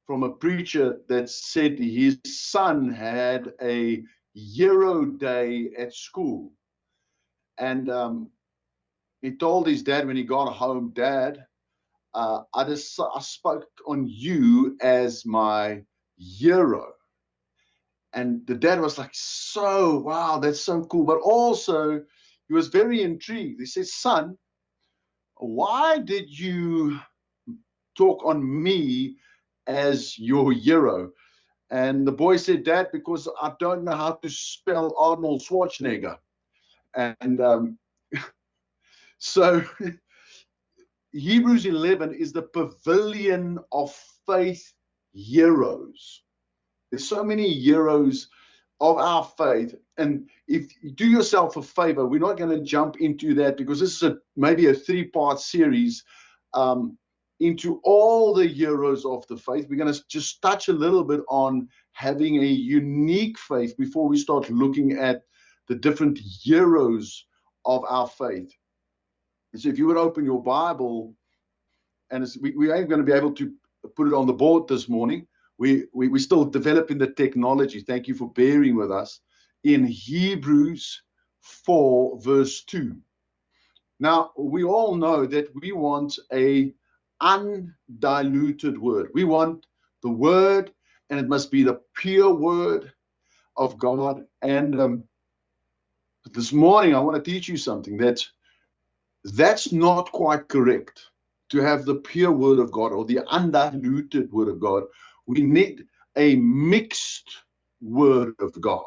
from a preacher that said his son had a hero day at school. And he told his dad when he got home, Dad, I spoke on you as my hero. And the dad was like, so, wow, that's so cool. But also, he was very intrigued. He said, son, why did you talk on me as your hero? And the boy said, Dad, because I don't know how to spell Arnold Schwarzenegger. And so Hebrews 11 is the pavilion of faith heroes. There's so many heroes of our faith. And if you do yourself a favor, we're not going to jump into that because this is maybe a 3-part series into all the heroes of the faith. We're going to just touch a little bit on having a unique faith before we start looking at the different heroes of our faith. So if you would open your Bible, and we ain't going to be able to put it on the board this morning. We're still developing the technology. Thank you for bearing with us. In Hebrews 4, verse 2. Now, we all know that we want a undiluted word. We want the word, and it must be the pure word of God. And this morning, I want to teach you something that's not quite correct. To have the pure word of God or the undiluted word of God, we need a mixed word of God.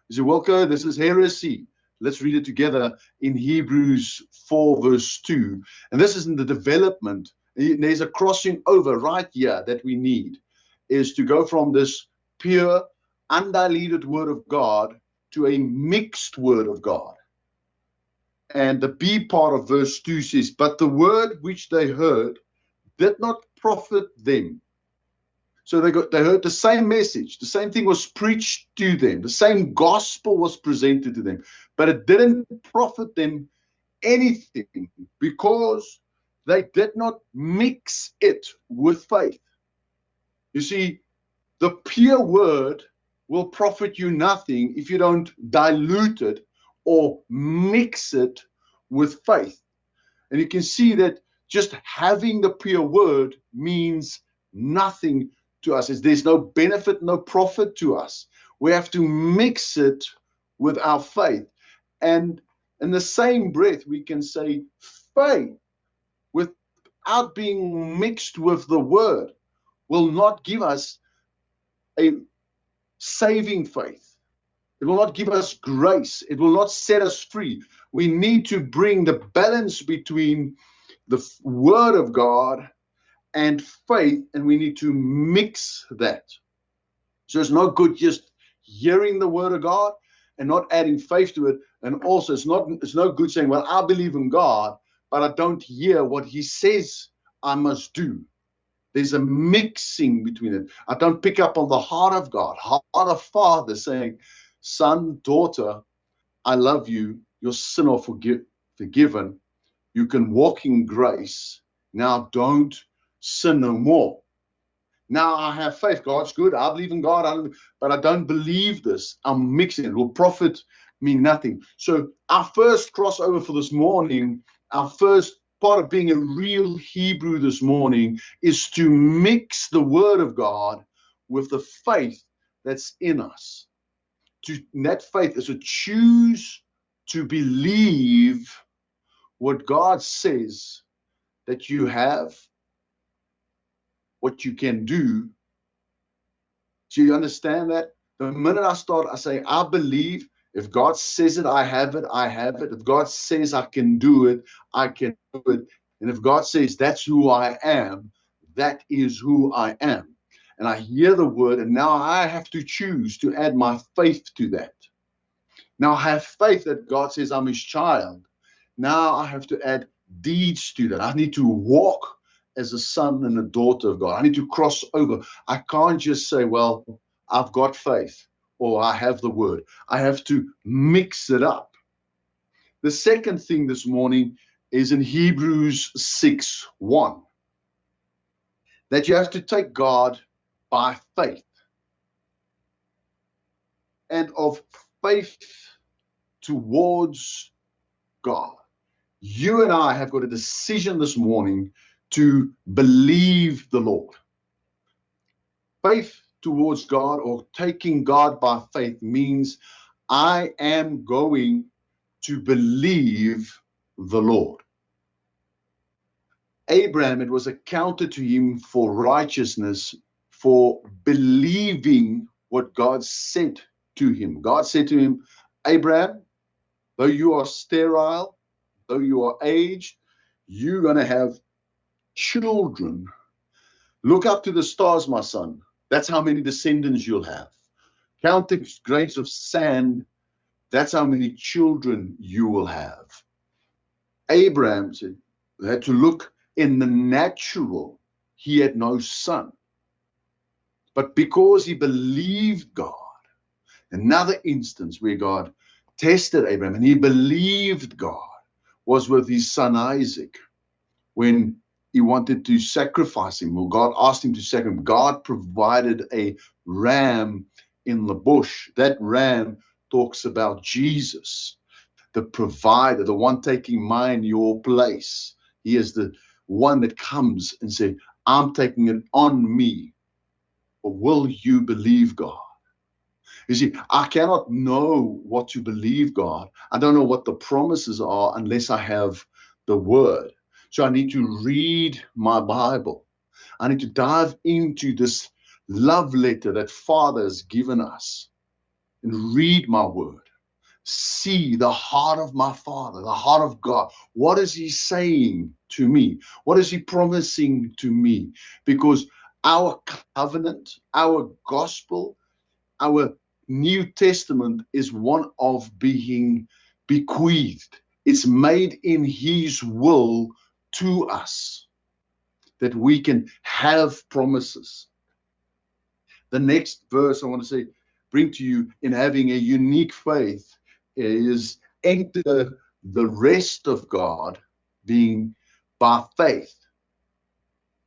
You say, Wilco, this is heresy. Let's read it together in Hebrews 4, verse 2. And this is in the development. There's a crossing over right here that we need, is to go from this pure, undiluted word of God to a mixed word of God. And the B part of verse 2 says, but the word which they heard did not profit them. So they heard the same message. The same thing was preached to them. The same gospel was presented to them. But it didn't profit them anything because they did not mix it with faith. You see, the pure word will profit you nothing if you don't dilute it or mix it with faith. And you can see that just having the pure word means nothing to us. There's no benefit, no profit to us. We have to mix it with our faith. And in the same breath, we can say faith without being mixed with the word will not give us a saving faith. It will not give us grace. It will not set us free. We need to bring the balance between the word of God and faith, and we need to mix that. So it's not good just hearing the word of God and not adding faith to it. And also it's no good saying, well, I believe in God, but I don't hear what he says I must do. There's a mixing between it. I don't pick up on the heart of God, heart of Father saying, son, daughter, I love you. Your sin are forgiven. You can walk in grace. Now don't sin no more. Now I have faith. God's good. I believe in God, but I don't believe this. I'm mixing it. It will profit me nothing. So our first crossover for this morning, our first part of being a real Hebrew this morning is to mix the word of God with the faith that's in us. That faith is to choose to believe what God says that you have, what you can do. Do you understand that? The minute I say, I believe, if God says it, I have it, I have it. If God says I can do it, I can do it. And if God says that's who I am, that is who I am. And I hear the word, and now I have to choose to add my faith to that. Now I have faith that God says I'm his child. Now I have to add deeds to that. I need to walk as a son and a daughter of God. I need to cross over. I can't just say, well, I've got faith or I have the word. I have to mix it up. The second thing this morning is in Hebrews 6:1, that you have to take God by faith, and of faith towards God. You and I have got a decision this morning to believe the Lord. Faith towards God, or taking God by faith, means I am going to believe the Lord. Abraham, it was accounted to him for righteousness, for believing what God said to him. God said to him, Abraham, though you are sterile, though you are aged, you're going to have children. Look up to the stars, my son. That's how many descendants you'll have. Count the grains of sand. That's how many children you will have. Abraham said, had to look in the natural. He had no son. But because he believed God, another instance where God tested Abraham and he believed God was with his son Isaac. When he wanted to sacrifice him, well, God asked him to sacrifice him. God provided a ram in the bush. That ram talks about Jesus, the provider, the one taking mine, your place. He is the one that comes and says, I'm taking it on me. Or will you believe God? You see, I cannot know what to believe God. I don't know what the promises are unless I have the word. So I need to read my Bible. I need to dive into this love letter that Father has given us and read my word. See the heart of my Father, the heart of God. What is he saying to me? What is he promising to me? Because our covenant, our gospel, our New Testament is one of being bequeathed. It's made in his will to us that we can have promises. The next verse I want to bring to you in having a unique faith is enter the rest of God being by faith.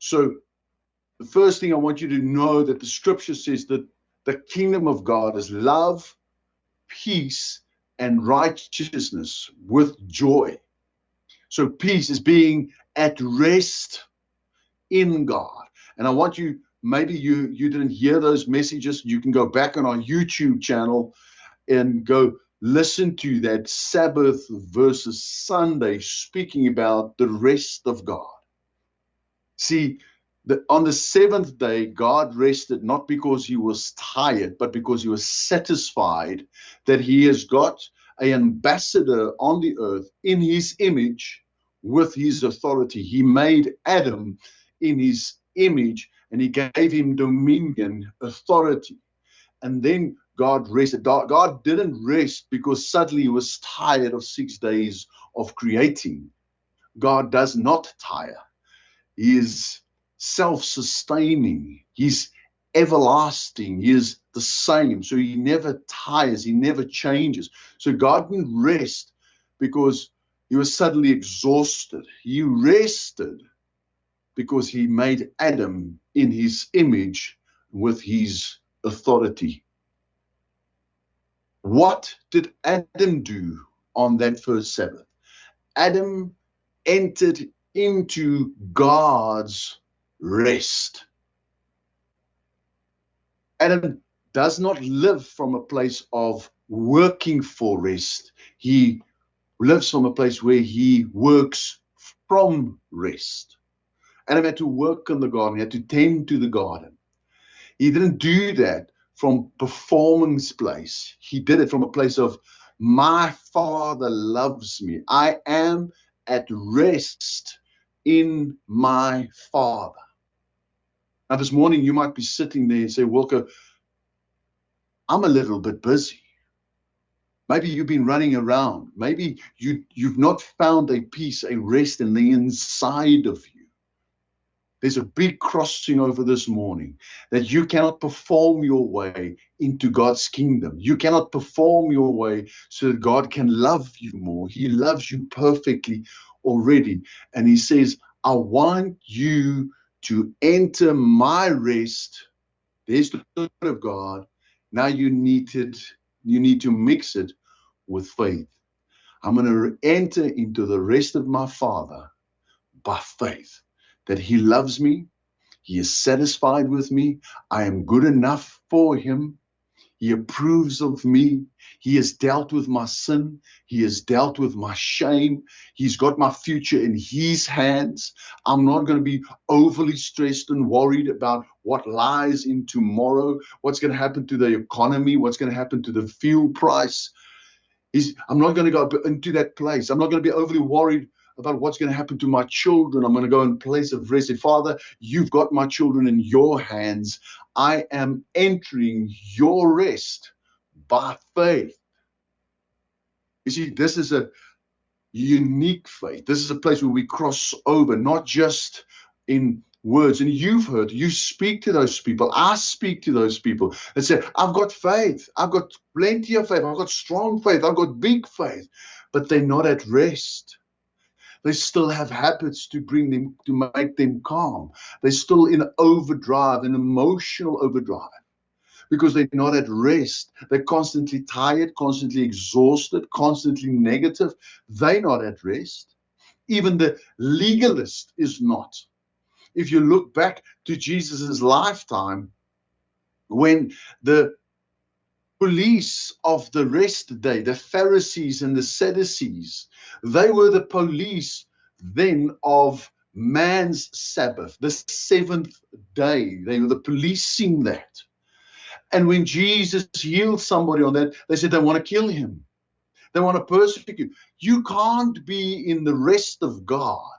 So the first thing I want you to know that the scripture says that the kingdom of God is love, peace, and righteousness with joy. So peace is being at rest in God. And I want you, maybe you didn't hear those messages. You can go back on our YouTube channel and go listen to that Sabbath versus Sunday speaking about the rest of God. See, on the seventh day, God rested not because he was tired, but because he was satisfied that he has got an ambassador on the earth in his image with his authority. He made Adam in his image and he gave him dominion, authority. And then God rested. God didn't rest because suddenly he was tired of 6 days of creating. God does not tire. He is self-sustaining. He's everlasting. He is the same. So he never tires. He never changes. So God didn't rest because he was suddenly exhausted. He rested because he made Adam in his image with his authority. What did Adam do on that first Sabbath? Adam entered into God's rest. Adam does not live from a place of working for rest. He lives from a place where he works from rest. Adam had to work in the garden. He had to tend to the garden. He didn't do that from performance place. He did it from a place of, my Father loves me. I am at rest in my Father. Now this morning you might be sitting there and say, Wilco, I'm a little bit busy. Maybe you've been running around. Maybe you've not found a peace, a rest in the inside of you. There's a big crossing over this morning that you cannot perform your way into God's kingdom. You cannot perform your way so that God can love you more. He loves you perfectly already. And he says, I want you to enter my rest There's the word of God. Now you need to mix it with faith. I'm going to enter into the rest of my Father by faith, that He loves me, He is satisfied with me, I am good enough for Him, He approves of me, He has dealt with my sin, He has dealt with my shame, He's got my future in His hands. I'm not going to be overly stressed and worried about what lies in tomorrow, what's going to happen to the economy, what's going to happen to the fuel price. I'm not going to go into that place. I'm not going to be overly worried about what's going to happen to my children. I'm going to go in place of rest. Father, you've got my children in your hands. I am entering your rest by faith. You see, this is a unique faith. This is a place where we cross over, not just in words. And you've heard, you speak to those people. I speak to those people and say, I've got faith. I've got plenty of faith. I've got strong faith. I've got big faith. But they're not at rest. They still have habits to make them calm. They're still in overdrive, an emotional overdrive, because they're not at rest. They're constantly tired, constantly exhausted, constantly negative. They're not at rest. Even the legalist is not. If you look back to Jesus' lifetime, when the police of the rest day, the Pharisees and the Sadducees, they were the police then of man's Sabbath, the seventh day. They were the policing that. And when Jesus healed somebody on that, they said they want to kill him. They want to persecute. You can't be in the rest of God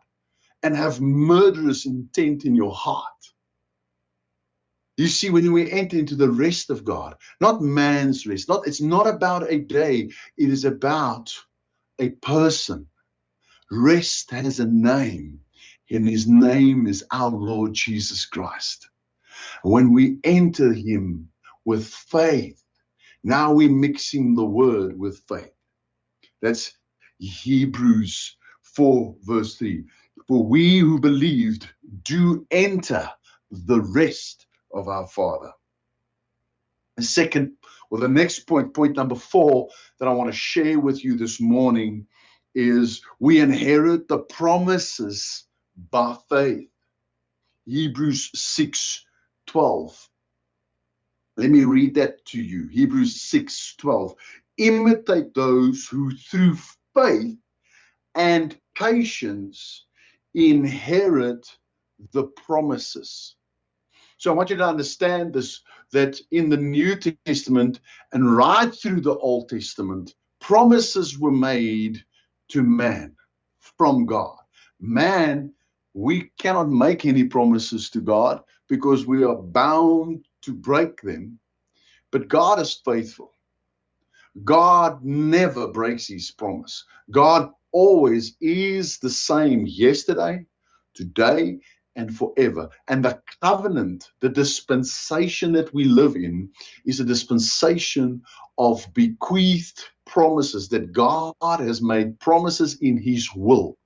and have murderous intent in your heart. You see, when we enter into the rest of God, not man's rest, it's not about a day, it is about a person. Rest has a name, and his name is our Lord Jesus Christ. When we enter him with faith, now we're mixing the word with faith. That's Hebrews 4, verse 3. For we who believed do enter the rest of our Father. The next point number 4 that I want to share with you this morning is we inherit the promises by faith. Hebrews 6:12. Let me read that to you. Hebrews 6:12. Imitate those who through faith and patience inherit the promises. So I want you to understand this, that in the New Testament and right through the Old Testament, promises were made to man from God. Man, we cannot make any promises to God because we are bound to break them. But God is faithful. God never breaks his promise. God always is the same yesterday, today, and forever. And the covenant, the dispensation that we live in, is a dispensation of bequeathed promises, that God has made promises in his will.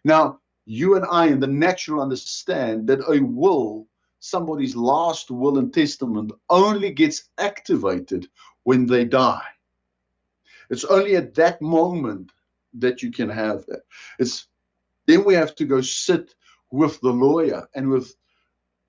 Now, you and I in the natural understand that a will, somebody's last will and testament, only gets activated when they die. It's only at that moment that you can have that. Then we have to go sit with the lawyer and with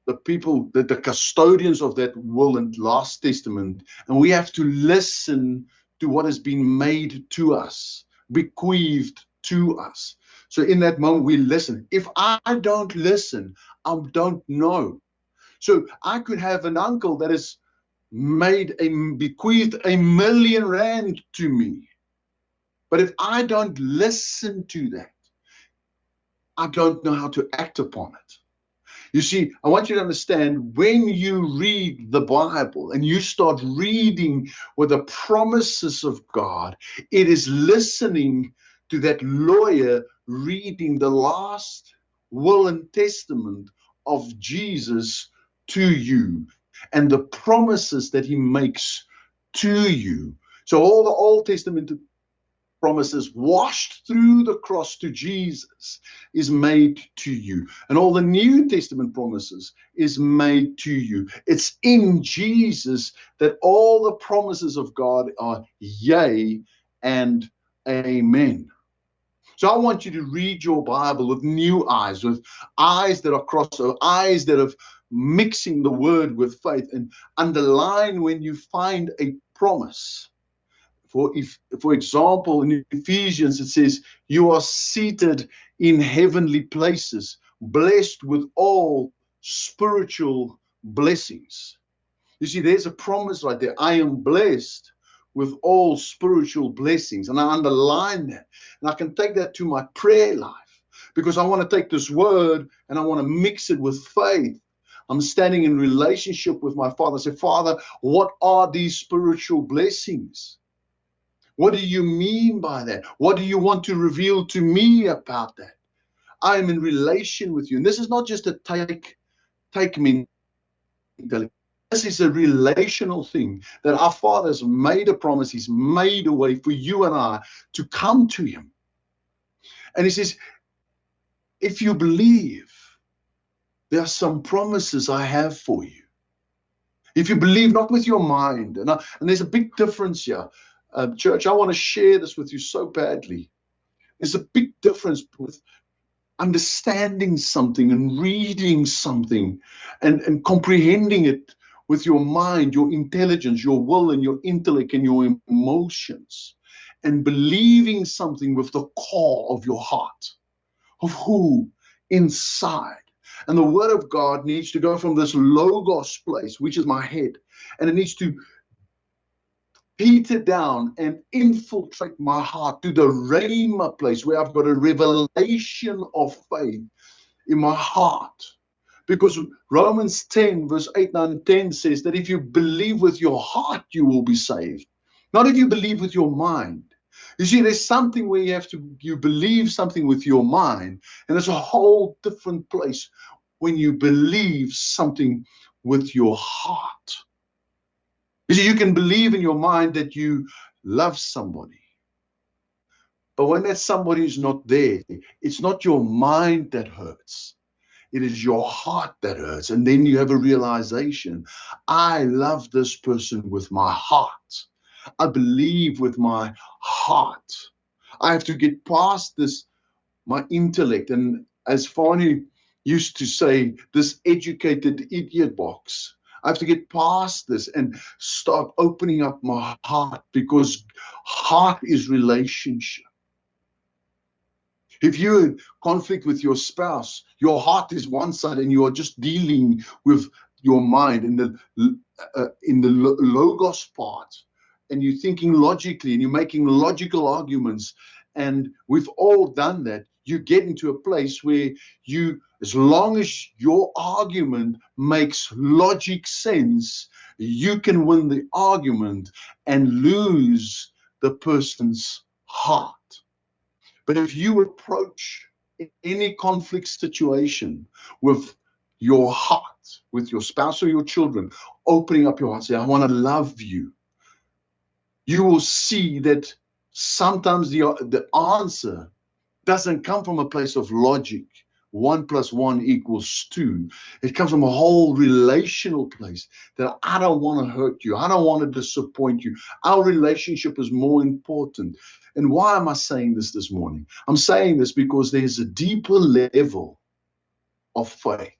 the people, the custodians of that will and last testament, and we have to listen to what has been made to us, bequeathed to us. So in that moment, we listen. If I don't listen, I don't know. So I could have an uncle that has bequeathed R1 million to me. But if I don't listen to that, I don't know how to act upon it. You see, I want you to understand, when you read the Bible and you start reading with the promises of God, it is listening to that lawyer reading the last will and testament of Jesus to you and the promises that he makes to you. So all the Old Testament promises washed through the cross to Jesus is made to you. And all the New Testament promises is made to you. It's in Jesus that all the promises of God are yea and amen. So I want you to read your Bible with new eyes, with eyes that are crossover, eyes that are mixing the word with faith, and underline when you find a promise. For example, in Ephesians, it says, you are seated in heavenly places, blessed with all spiritual blessings. You see, there's a promise right there. I am blessed with all spiritual blessings. And I underline that. And I can take that to my prayer life, because I want to take this word and I want to mix it with faith. I'm standing in relationship with my Father. I say, Father, what are these spiritual blessings? What do you mean by that? What do you want to reveal to me about that? I am in relation with you. And this is not just a take me. This is a relational thing, that our Father has made a promise. He's made a way for you and I to come to him. And he says, if you believe, there are some promises I have for you. If you believe, not with your mind. And there's a big difference here. Church, I want to share this with you so badly. There's a big difference with understanding something and reading something and comprehending it with your mind, your intelligence, your will, and your intellect and your emotions, and believing something with the core of your heart, of who inside. And the word of God needs to go from this logos place, which is my head, and it needs to peter down and infiltrate my heart to the rhema place, where I've got a revelation of faith in my heart. Because Romans 10, verse 8, 9, and 10 says that if you believe with your heart, you will be saved. Not if you believe with your mind. You see, there's something where you believe something with your mind, and it's a whole different place when you believe something with your heart. You see, you can believe in your mind that you love somebody, but when that somebody is not there, it's not your mind that hurts. It is your heart that hurts. And then you have a realization. I love this person with my heart. I believe with my heart. I have to get past this, my intellect. And as Fani used to say, this educated idiot box. I have to get past this and start opening up my heart, because heart is relationship. If you're in conflict with your spouse, your heart is one side and you are just dealing with your mind in the logos part, and you're thinking logically and you're making logical arguments. And we've all done that. You get into a place where you, as long as your argument makes logic sense, you can win the argument and lose the person's heart. But if you approach any conflict situation with your heart, with your spouse or your children, opening up your heart, say, I want to love you, you will see that sometimes the answer doesn't come from a place of logic. 1 + 1 = 2. It comes from a whole relational place, that I don't want to hurt you. I don't want to disappoint you. Our relationship is more important. And why am I saying this morning? I'm saying this because there's a deeper level of faith.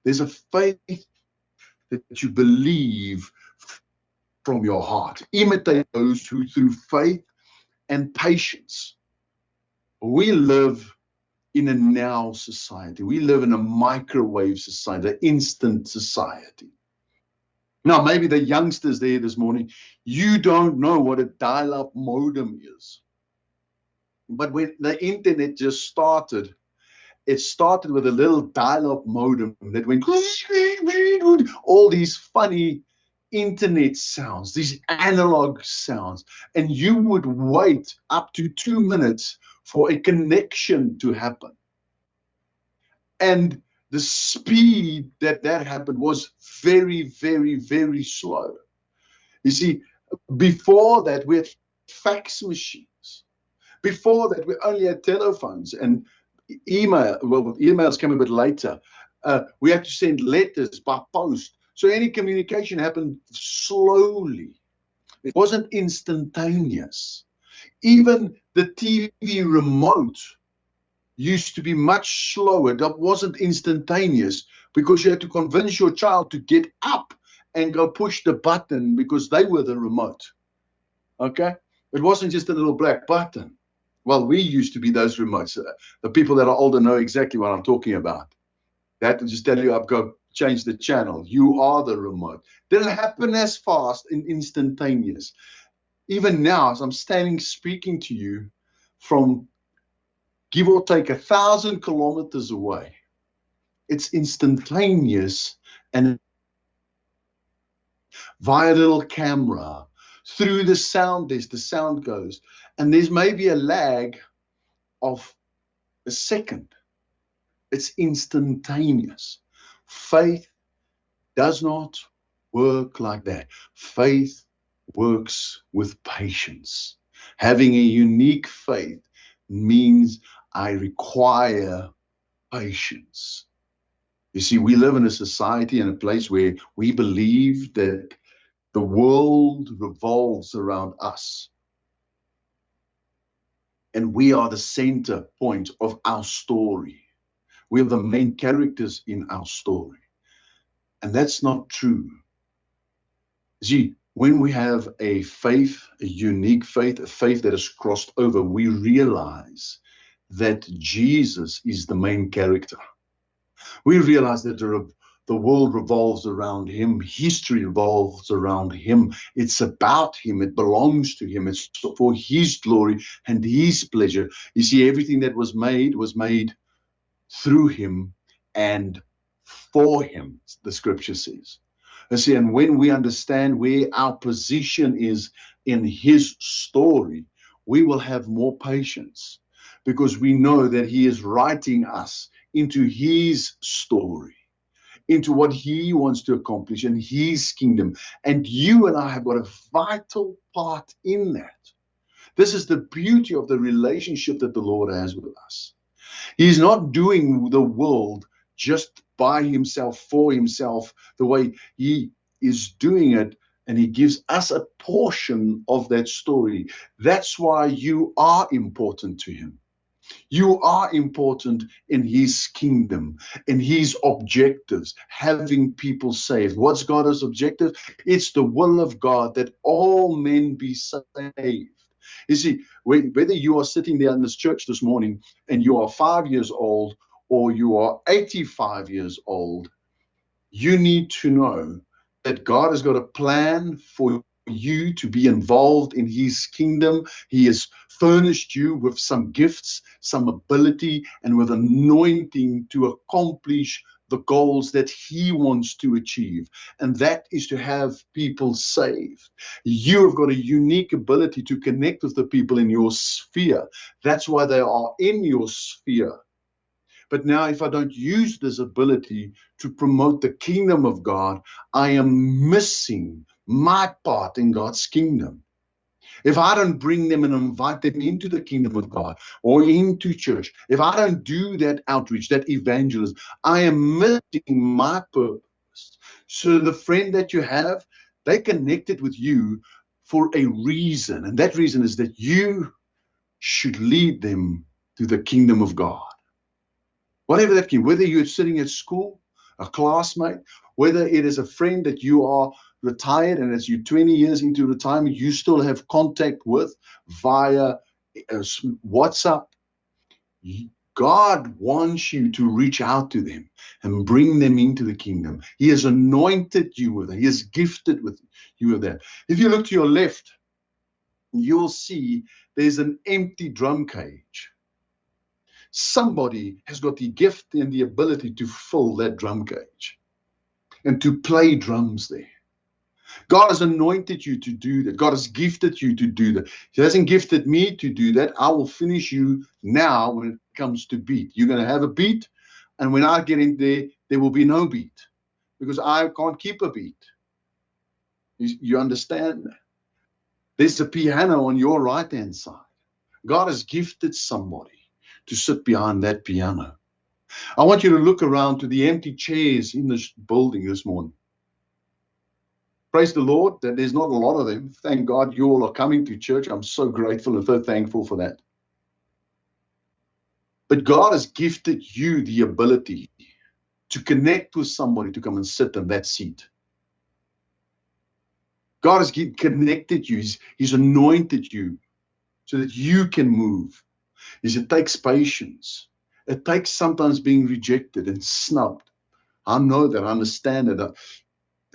There's a faith that you believe from your heart. Imitate those who, through faith and patience, we live in a now society. We live in a microwave society, an instant society. Now, maybe the youngsters there this morning, you don't know what a dial-up modem is. But when the internet just started, it started with a little dial-up modem that went all these funny internet sounds, these analog sounds, and you would wait up to 2 minutes for a connection to happen. And the speed that happened was very, very, very slow. You see, before that, we had fax machines. Before that, we only had telephones and email. Well, emails came a bit later. We had to send letters by post. So any communication happened slowly. It wasn't instantaneous. Even the TV remote used to be much slower. That wasn't instantaneous because you had to convince your child to get up and go push the button because they were the remote. Okay? It wasn't just a little black button. Well, we used to be those remotes. The people that are older know exactly what I'm talking about. They had to just tell you, I've got change the channel. You are the remote. Didn't happen as fast and instantaneous. Even now, as I'm standing speaking to you from give or take 1,000 kilometers away, it's instantaneous and via a little camera through the sound desk, the sound goes, and there's maybe a lag of a second. It's instantaneous. Faith does not work like that. Faith works with patience. Having a unique faith means I require patience. You see, we live in a society and a place where we believe that the world revolves around us. And we are the center point of our story. We are the main characters in our story. And that's not true. See, when we have a faith, a unique faith, a faith that has crossed over, we realize that Jesus is the main character. We realize that the world revolves around him. History revolves around him. It's about him. It belongs to him. It's for his glory and his pleasure. You see, everything that was made through him and for him, the scripture says. You see, and when we understand where our position is in his story, we will have more patience because we know that he is writing us into his story, into what he wants to accomplish in his kingdom. And you and I have got a vital part in that. This is the beauty of the relationship that the Lord has with us. He's not doing the world just by himself, for himself, the way he is doing it, and he gives us a portion of that story. That's why you are important to him. You are important in his kingdom, in his objectives, having people saved. What's God's objective? It's the will of God that all men be saved. You see, whether you are sitting there in this church this morning and you are 5 years old or you are 85 years old, you need to know that God has got a plan for you to be involved in his kingdom. He has furnished you with some gifts, some ability, and with anointing to accomplish the goals that he wants to achieve. And that is to have people saved. You have got a unique ability to connect with the people in your sphere. That's why they are in your sphere. But now, if I don't use this ability to promote the kingdom of God, I am missing my part in God's kingdom. If I don't bring them and invite them into the kingdom of God or into church, if I don't do that outreach, that evangelism, I am missing my purpose. So the friend that you have, they connected with you for a reason. And that reason is that you should lead them to the kingdom of God. Whatever that can, whether you're sitting at school, a classmate, whether it is a friend that you are retired and as you're 20 years into retirement, you still have contact with via WhatsApp. God wants you to reach out to them and bring them into the kingdom. He has anointed you with it. He has gifted with you with that. If you look to your left, you'll see there's an empty drum cage. Somebody has got the gift and the ability to fill that drum cage and to play drums there. God has anointed you to do that. God has gifted you to do that. He hasn't gifted me to do that. I will finish you now when it comes to beat. You're going to have a beat, and when I get in there, there will be no beat because I can't keep a beat. You understand? There's a piano on your right-hand side. God has gifted somebody to sit behind that piano. I want you to look around to the empty chairs in this building this morning. Praise the Lord that there's not a lot of them. Thank God you all are coming to church. I'm so grateful and so thankful for that. But God has gifted you the ability to connect with somebody to come and sit in that seat. God has connected you. He's anointed you so that you can move. It takes patience. It takes sometimes being rejected and snubbed. I know that. I understand that.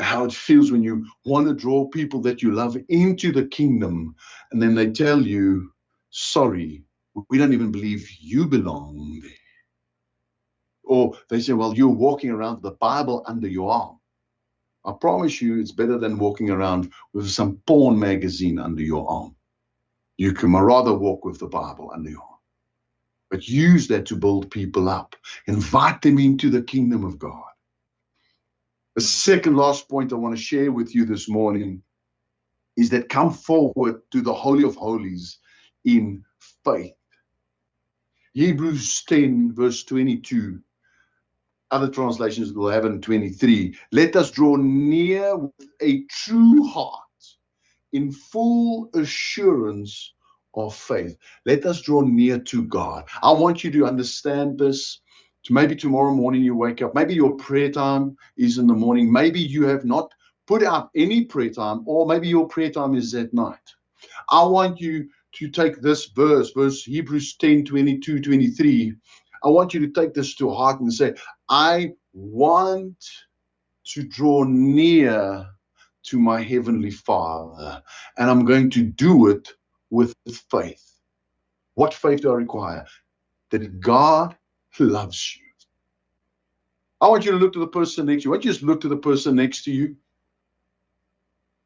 How it feels when you want to draw people that you love into the kingdom, and then they tell you, sorry, we don't even believe you belong there. Or they say, well, you're walking around with the Bible under your arm. I promise you it's better than walking around with some porn magazine under your arm. You can rather walk with the Bible under your arm. But use that to build people up. Invite them into the kingdom of God. The second last point I want to share with you this morning is that come forward to the Holy of Holies in faith. Hebrews 10 verse 22. Other translations will have it in 23. Let us draw near with a true heart in full assurance of faith. Let us draw near to God. I want you to understand this. Maybe tomorrow morning you wake up. Maybe your prayer time is in the morning. Maybe you have not put out any prayer time, or maybe your prayer time is at night. I want you to take this verse Hebrews 10, 22, 23. I want you to take this to heart and say, I want to draw near to my Heavenly Father, and I'm going to do it with faith. What faith do I require? That God loves you. I want you to look to the person next to you. I want you to just look to the person next to you.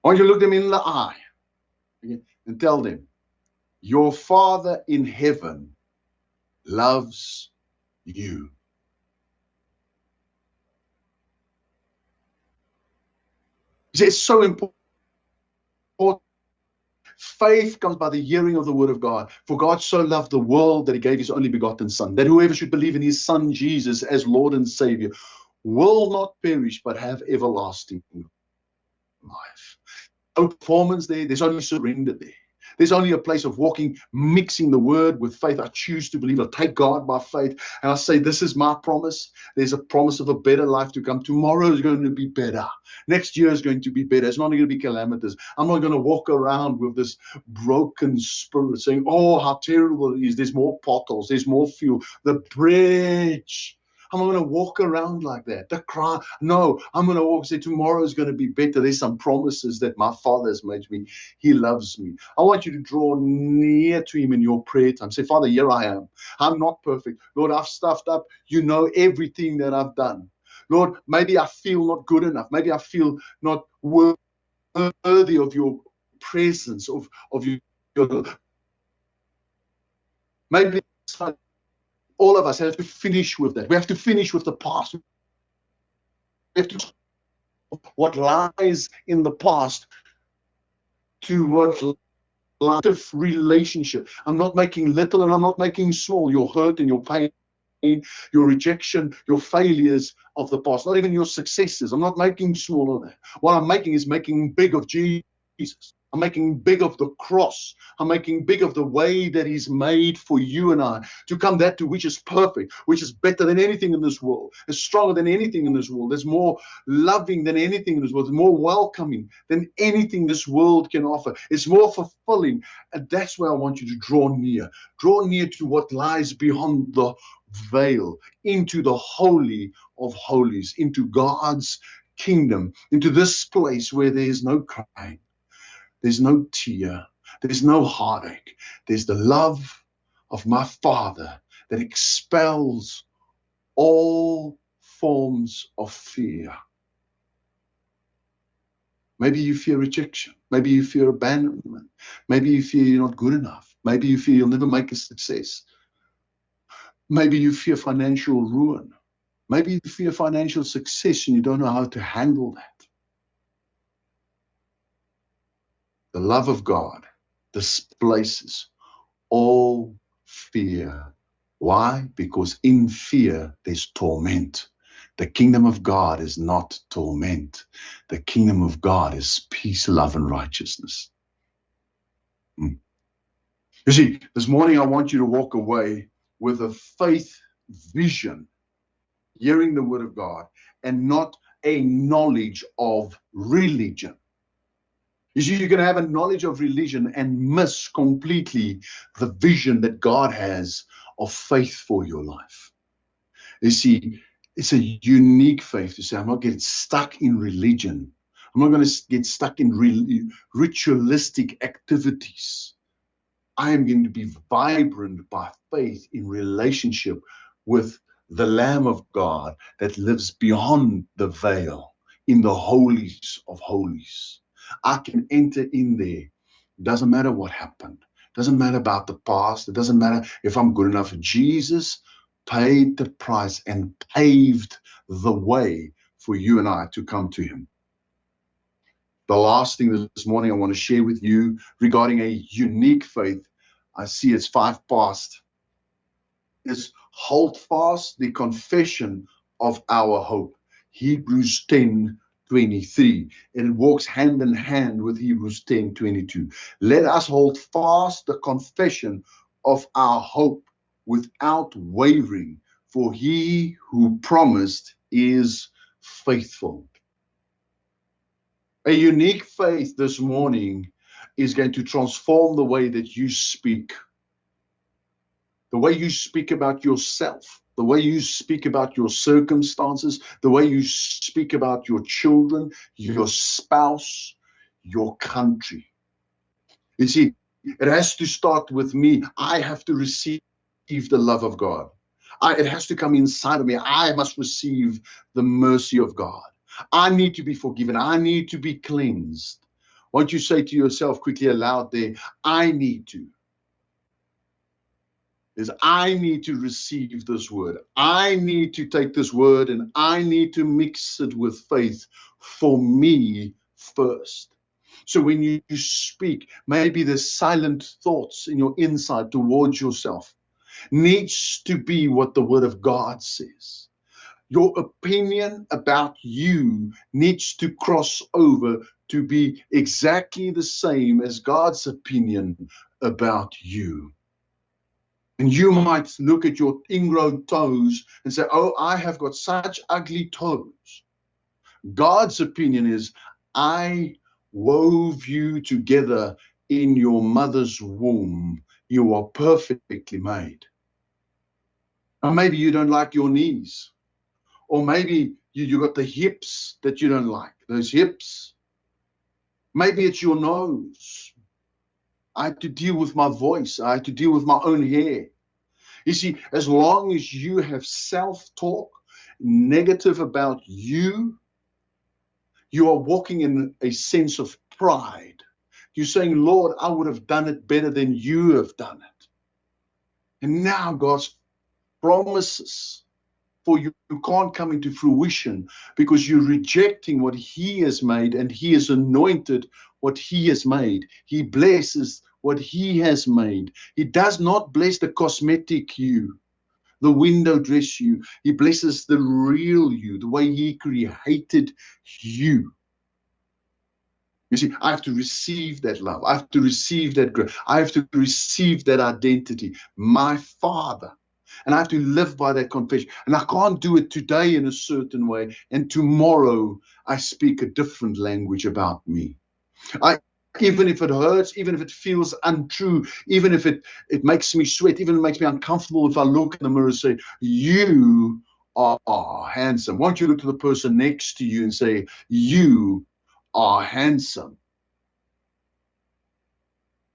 I want you to look them in the eye and tell them, your Father in heaven loves you. It's so important. Faith comes by the hearing of the word of God. For God so loved the world that he gave his only begotten Son, that whoever should believe in his Son Jesus as Lord and Savior will not perish but have everlasting life. No performance there. There's only surrender there. There's only a place of walking, mixing the word with faith. I choose to believe. I take God by faith and I say, this is my promise. There's a promise of a better life to come. Tomorrow is going to be better. Next year is going to be better. It's not going to be calamitous. I'm not going to walk around with this broken spirit saying, oh, how terrible it is. There's more potholes. There's more fuel. The bridge. I'm going to walk around like that. The cry. No, I'm going to walk and say, tomorrow is going to be better. There's some promises that my Father has made me. He loves me. I want you to draw near to him in your prayer time. Say, Father, here I am. I'm not perfect. Lord, I've stuffed up. You know everything that I've done. Lord, maybe I feel not good enough. Maybe I feel not worthy of your presence, of your maybe all of us have to finish with that. We have to finish with the past. We have to what lies in the past to what lies of relationship. I'm not making little and I'm not making small your hurt and your pain, your rejection, your failures of the past, not even your successes. I'm not making small of that. What I'm making is making big of Jesus. I'm making big of the cross. I'm making big of the way that he's made for you and I to come that to which is perfect, which is better than anything in this world, is stronger than anything in this world. There's more loving than anything in this world. It's more welcoming than anything this world can offer. It's more fulfilling. And that's where I want you to draw near. Draw near to what lies beyond the veil, into the Holy of Holies, into God's kingdom, into this place where there is no crying. There's no tear. There's no heartache. There's the love of my Father that expels all forms of fear. Maybe you fear rejection. Maybe you fear abandonment. Maybe you fear you're not good enough. Maybe you fear you'll never make a success. Maybe you fear financial ruin. Maybe you fear financial success and you don't know how to handle that. The love of God displaces all fear. Why? Because in fear there's torment. The kingdom of God is not torment. The kingdom of God is peace, love, and righteousness. You see, this morning I want you to walk away with a faith vision, hearing the word of God, and not a knowledge of religion. You see, you can have a knowledge of religion and miss completely the vision that God has of faith for your life. You see, it's a unique faith to say, I'm not getting stuck in religion. I'm not going to get stuck in ritualistic activities. I am going to be vibrant by faith in relationship with the Lamb of God that lives beyond the veil in the holies of holies. I can enter in there. Doesn't matter what happened. Doesn't matter about the past. It doesn't matter if I'm good enough. Jesus paid the price and paved the way for you and I to come to him. The last thing this morning I want to share with you regarding a unique faith, I see it's 5 past, is hold fast the confession of our hope. Hebrews 10:23. And it walks hand in hand with Hebrews 10:22. Let us hold fast the confession of our hope without wavering, for he who promised is faithful. A unique faith this morning is going to transform the way that you speak. The way you speak about yourself, the way you speak about your circumstances, the way you speak about your children, your spouse, your country. You see, it has to start with me. I have to receive the love of God. It has to come inside of me. I must receive the mercy of God. I need to be forgiven. I need to be cleansed. Won't you say to yourself quickly aloud there, I need to. I need to receive this word. I need to take this word and I need to mix it with faith for me first. So when you speak, maybe the silent thoughts in your inside towards yourself needs to be what the word of God says. Your opinion about you needs to cross over to be exactly the same as God's opinion about you. And you might look at your ingrown toes and say, oh, I have got such ugly toes. God's opinion is, I wove you together in your mother's womb. You are perfectly made. Or maybe you don't like your knees. Or maybe you got the hips that you don't like, those hips. Maybe it's your nose. I had to deal with my voice. I had to deal with my own hair. You see, as long as you have self-talk, negative about you, you are walking in a sense of pride. You're saying, Lord, I would have done it better than you have done it. And now God's promises for you can't come into fruition because you're rejecting what he has made, and he has anointed what he has made. He blesses what he has made. He does not bless the cosmetic you, the window dress you. He blesses the real you, the way he created you. You see, I have to receive that love. I have to receive that grace. I have to receive that identity. My Father. And I have to live by that confession. And I can't do it today in a certain way, and tomorrow I speak a different language about me. Even if it hurts, even if it feels untrue, even if it makes me sweat, even if it makes me uncomfortable, if I look in the mirror and say, you are handsome. Won't you look to the person next to you and say, you are handsome?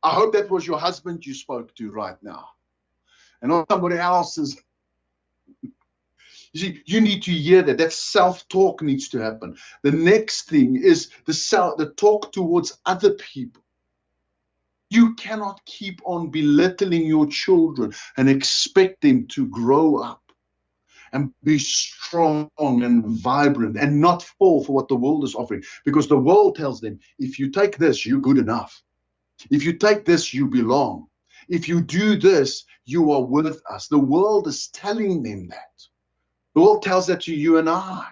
I hope that was your husband you spoke to right now, and not somebody else's. You see, you need to hear that. That self-talk needs to happen. The next thing is the talk towards other people. You cannot keep on belittling your children and expect them to grow up and be strong and vibrant and not fall for what the world is offering. Because the world tells them, if you take this, you're good enough. If you take this, you belong. If you do this, you are with us. The world is telling them that. The world tells that to you and I.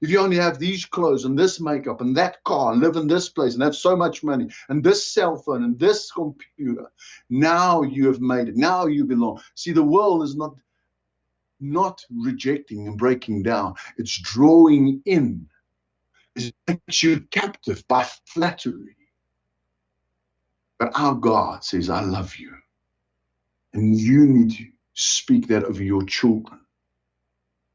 If you only have these clothes and this makeup and that car and live in this place and have so much money and this cell phone and this computer, now you have made it. Now you belong. See, the world is not rejecting and breaking down. It's drawing in. It makes you captive by flattery. But our God says, I love you. And you need to speak that over your children.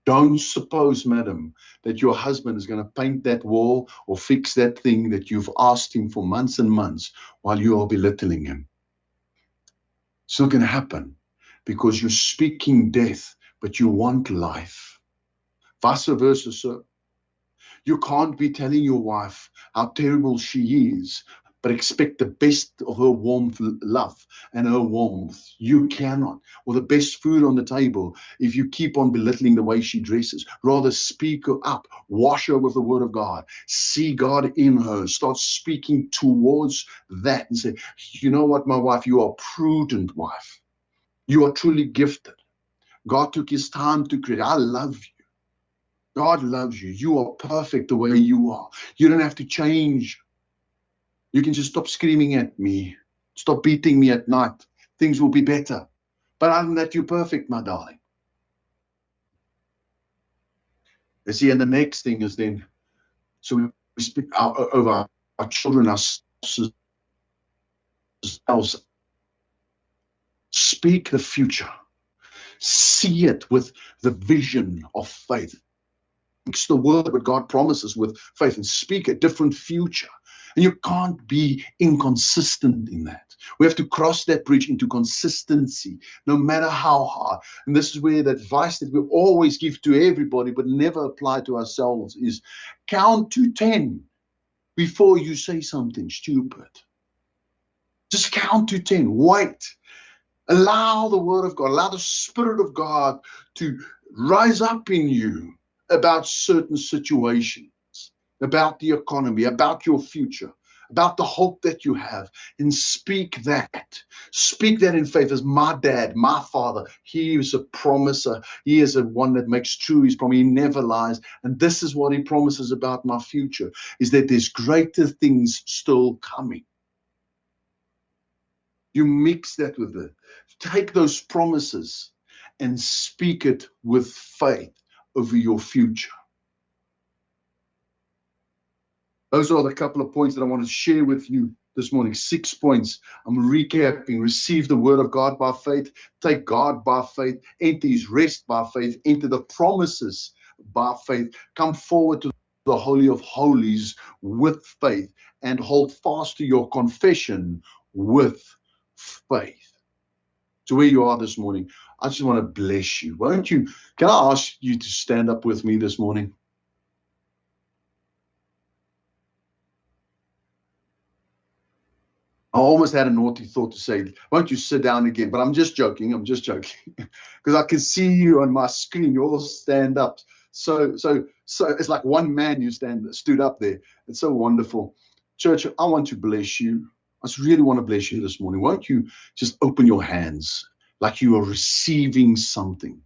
Don't suppose, madam, that your husband is going to paint that wall or fix that thing that you've asked him for months and months while you are belittling him. It's not going to happen because you're speaking death, but you want life. Vice versa, sir. You can't be telling your wife how terrible she is, but expect the best of her warmth, love, and her warmth. You cannot. Or the best food on the table if you keep on belittling the way she dresses. Rather speak her up. Wash her with the word of God. See God in her. Start speaking towards that and say, you know what, my wife, you are a prudent wife. You are truly gifted. God took his time to create. I love you. God loves you. You are perfect the way you are. You don't have to change. You can just stop screaming at me. Stop beating me at night. Things will be better. But other than that, you're perfect, my darling. You see, and the next thing is then, so we speak over our children, our spouses, speak the future. See it with the vision of faith. Mix the word what God promises with faith and speak a different future. And you can't be inconsistent in that. We have to cross that bridge into consistency, no matter how hard. And this is where the advice that we always give to everybody, but never apply to ourselves, is count to 10 before you say something stupid. Just count to 10. Wait. Allow the word of God, allow the Spirit of God to rise up in you about certain situations, about the economy, about your future, about the hope that you have, and speak that. Speak that in faith. As my dad, my father, he is a promiser. He is a one that makes true his promise. He never lies. And this is what he promises about my future, is that there's greater things still coming. You mix that with it. Take those promises and speak it with faith over your future. Those are the couple of points that I want to share with you this morning. 6 points. I'm recapping. Receive the word of God by faith. Take God by faith. Enter his rest by faith. Enter the promises by faith. Come forward to the Holy of Holies with faith. And hold fast to your confession with faith. So where you are this morning, I just want to bless you. Can I ask you to stand up with me this morning? I almost had a naughty thought to say, won't you sit down again? But I'm just joking. Because I can see you on my screen. You all stand up. So it's like one man you stood up there. It's so wonderful. Church, I want to bless you. I just really want to bless you this morning. Won't you just open your hands like you are receiving something?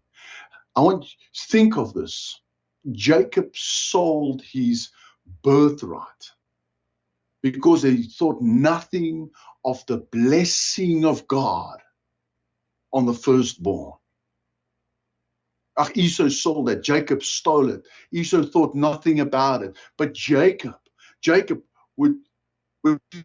I want you to think of this. Jacob sold his birthright because he thought nothing of the blessing of God on the firstborn. Esau sold that. Jacob stole it. Esau thought nothing about it. But Jacob would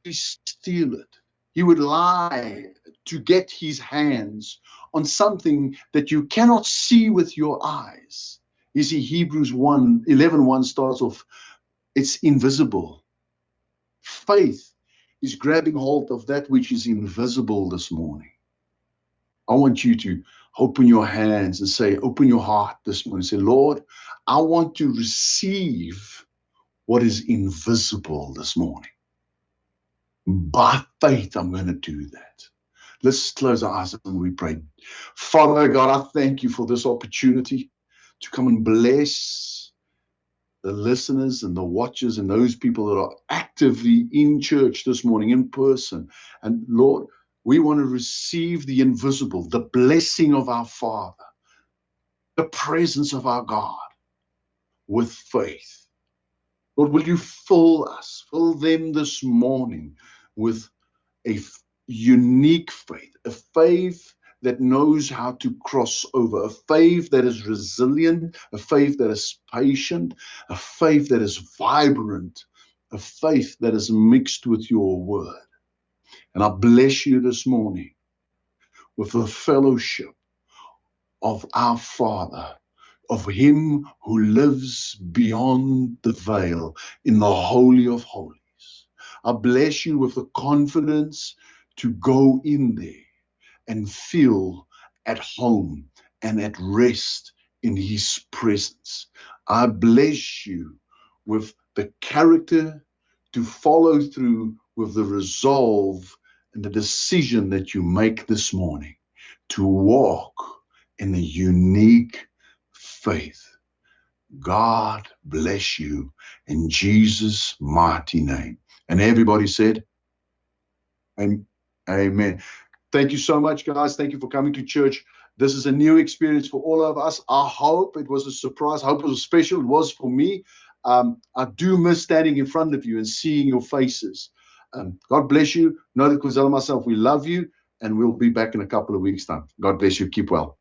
steal it. He would lie to get his hands on something that you cannot see with your eyes. You see, Hebrews 11:1 starts off, it's invisible. Faith is grabbing hold of that which is invisible this morning. I want you to open your hands and say, open your heart this morning. Say, Lord, I want to receive what is invisible this morning. By faith, I'm going to do that. Let's close our eyes and we pray. Father God, I thank you for this opportunity to come and bless the listeners and the watchers and those people that are actively in church this morning in person. And Lord, We want to receive the invisible, the blessing of our Father, the presence of our God with faith. Lord, will you fill us, fill them this morning with a unique faith, a faith that knows how to cross over, a faith that is resilient, a faith that is patient, a faith that is vibrant, a faith that is mixed with your word. And I bless you this morning with the fellowship of our Father, of him who lives beyond the veil in the Holy of Holies. I bless you with the confidence to go in there and feel at home and at rest in his presence. I bless you with the character to follow through with the resolve and the decision that you make this morning to walk in a unique faith. God bless you in Jesus' mighty name. And everybody said, Amen. Thank you so much, guys. Thank you for coming to church. This is a new experience for all of us. I hope it was a surprise. I hope it was special. It was for me. I do miss standing in front of you and seeing your faces. God bless you. Know that Kwazela and myself, we love you, and we'll be back in a couple of weeks' time. God bless you. Keep well.